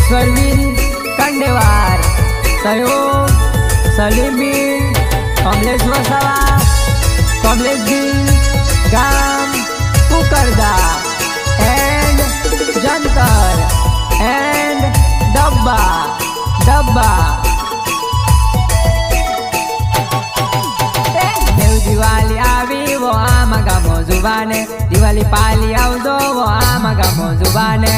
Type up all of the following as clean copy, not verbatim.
ईश्वरवीर कंडेवार, सहयोग सलीम बिन, कमलेश वसावा, कमलेश बिन, गाम Kukarda and Jantar and डब्बा डब्बा। देव दिवाली आवी वो आमा गामो जुबाने, दिवाली पाली आवजो वो आमा गामो जुबाने।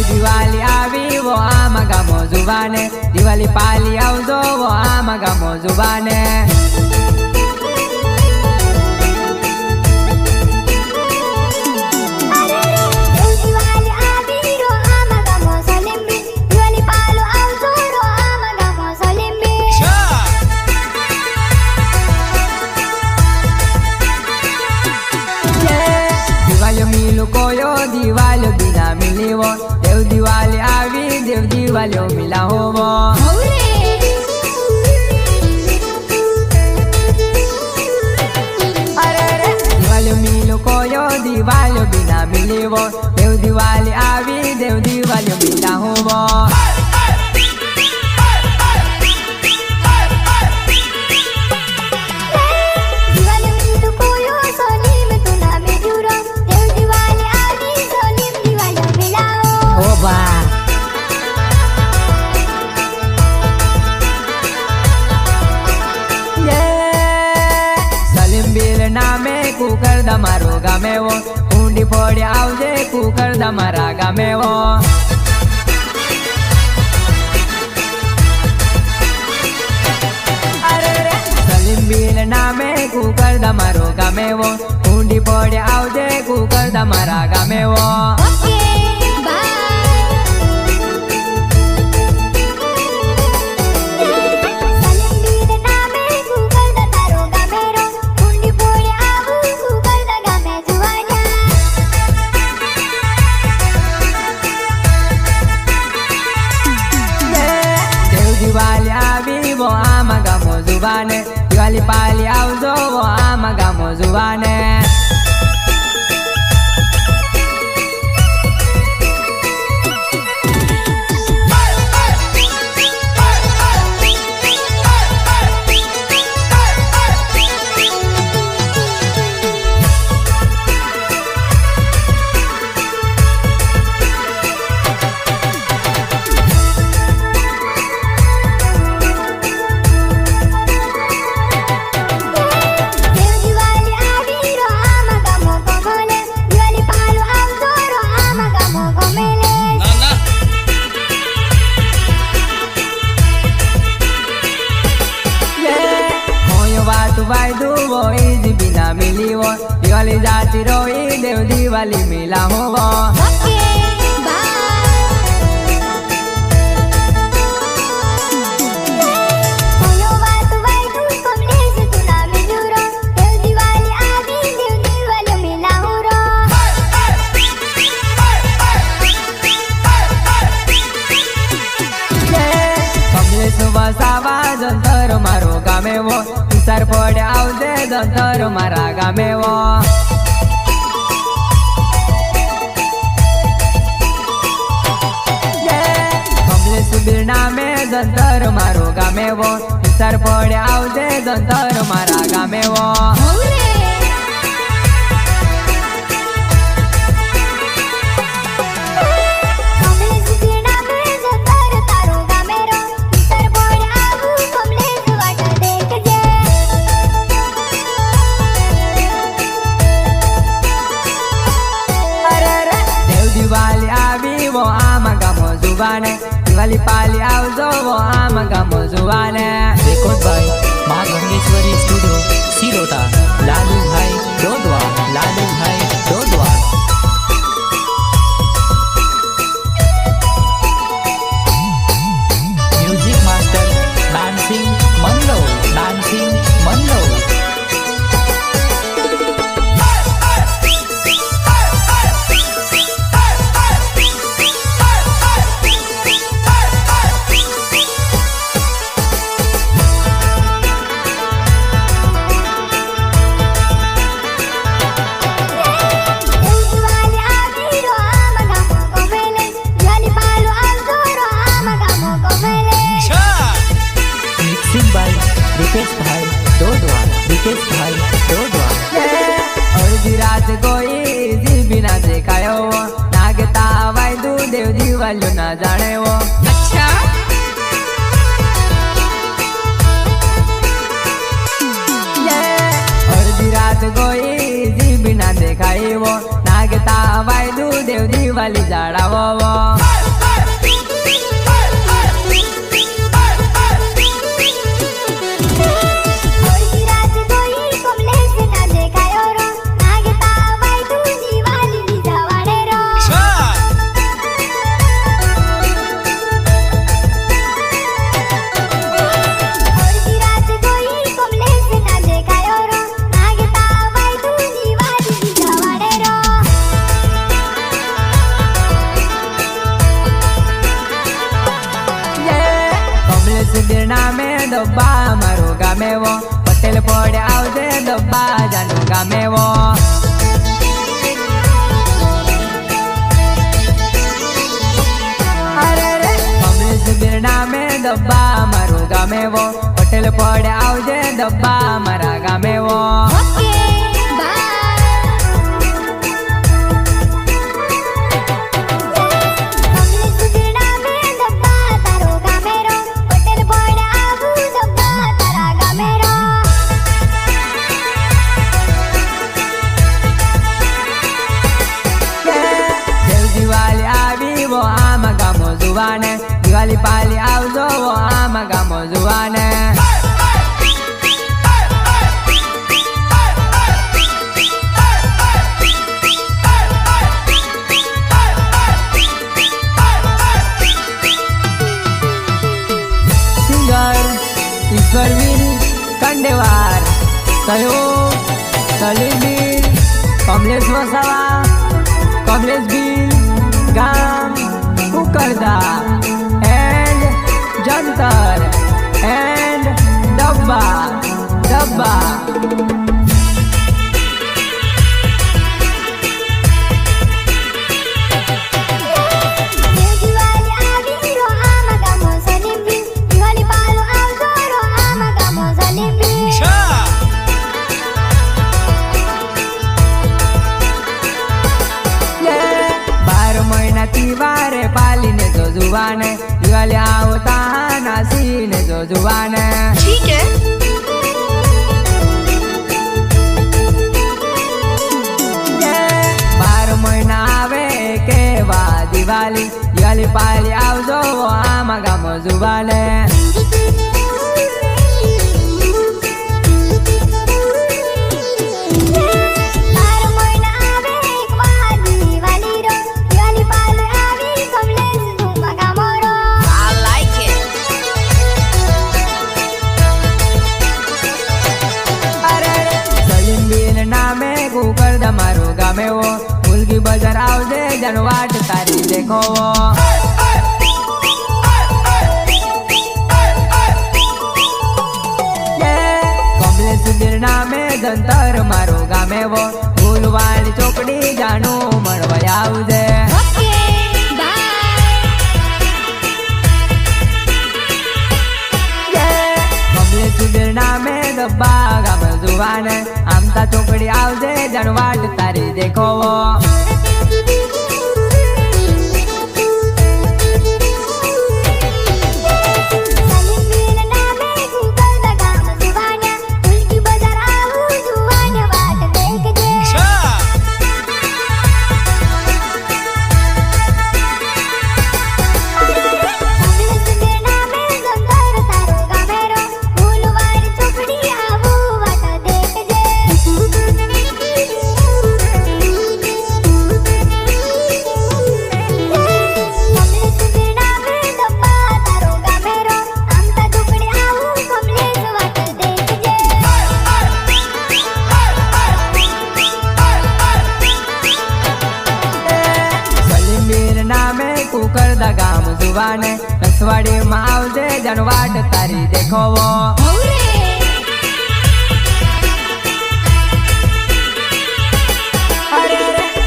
दिवाली आवी वो आमा गामो जुबाने, दिवाली पाली आवजो वो आमा गामो जुबाने। कोयो दिवाली बिना मिली वो, देव दिवाली आवी देव दिवाली मिला हो वो। अरे रे दिवाली मिलो कोयो दिवाली बिना मिली वो, देव दिवाली आवी देव दिवाली मिला हो वो। कुकर दमारो गामे वो, ऊंडी फोड़ी आवजे कुकर दमारा गामे वो। अरे रे सलीम बिल नामे कुकर दमारो गामे वो, ऊंडी फोड़ी आवजे कुकर दमारा गामे वो। दिवाली आवी वो आमा गामो जुबाने, दिवाली पाली आवजो वो आमा गामो जुबाने। वायदू वो इजी बिना मिली वो, दिवाली जाती रोई देव दिवाली मिला हो वो। कमलेश वसावा जंतर मारो गामे वो, सर पड़े आवजे जंतर मारा गामे वो। कमलेश बिरना में जंतर मारो गामे वो, सर पड़े आवजे जंतर मारा गामे वो। दिवाली आवी वो आमा गामो जुबाने, दिवाली पाली आवजो वो आमा गामो जुबाने। रेकॉर्ड बाय माँ गंगेश्वरी स्टूडियो सिरोता, लालू भाई डोडवा, लालू भाई डोडवा। म्यूजिक मास्टर डांसिंग मंडो, डांसिंग मंडो। रितेशભાઈ ડોડવા रितेशભાઈ ડોડવા અડધી રાત કોઈ જીભી ના દેખાયો નાગતા વાયદું દેવ દિવાલ્યો ના જાણેવો अच्छा અડધી રાત કોઈ જીભી ના દેખાયો નાગતા વાયદું દેવ દિવાલી જાળાવો નામે ડબ્બા મારો ગામેવો પટેલ પડે આવજે ડબ્બા જાનું ગામેવો અરે રે કમલેશ બીર નામે ડબ્બા મારો ગામેવો પટેલ પડે આવજે ડબ્બા મારા ગામેવો દિવાળી પાલી આવજો આમાં ગામો જુવાને સિંગર ઈશ્વરવીર કંડેવાર સહયોગ સલીબીર કમલેશ વસાવા કમલેશ બીર ગામ કુકરદા એન્ડ જંતર એન્ડ ડબ્બા વારે પાલીને જો જુવાને દિવાળી આવતા નાસીને જો જુવાને ठीक है 12 મહિના આવે કેવા દિવાળી પાલી આવજો આમાં ગામો જુવાને મારું ગામેવો મુલકી બજાર આવજે જનવાટ તારી દેખો કમલેશ બીર નામે જંતર મારું ગામેવો ફૂલવાળી ચોકડી જાનું મળવા આવજે કમલેશ બીર નામે ડબ્બા ગામ જુવાને આમતા ચોકડી આવજે જનવાટ તારી દેખો કુકરદા ગામ જુવાને રસવાડી માં આવજે જનવાટ તારી દેખો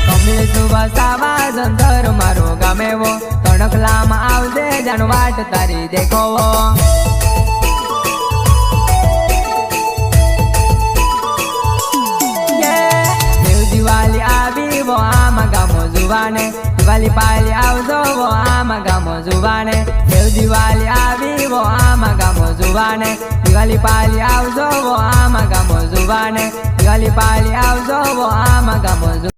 કમલેશ વસાવા જંતર મારો ગામેવો તણખલામાં આવજે જનવાટ તારી દેખો જુવાને દિવાળી પાલી આવજો વો આમાં ગામો જુવાને દેવ દિવાળી આવી વો આમાં ગામો જુવાને દિવાળી પાલી આવજો વો આમાં ગામો જુવાને દિવાળી પાલી આવજો વો આમાં ગામો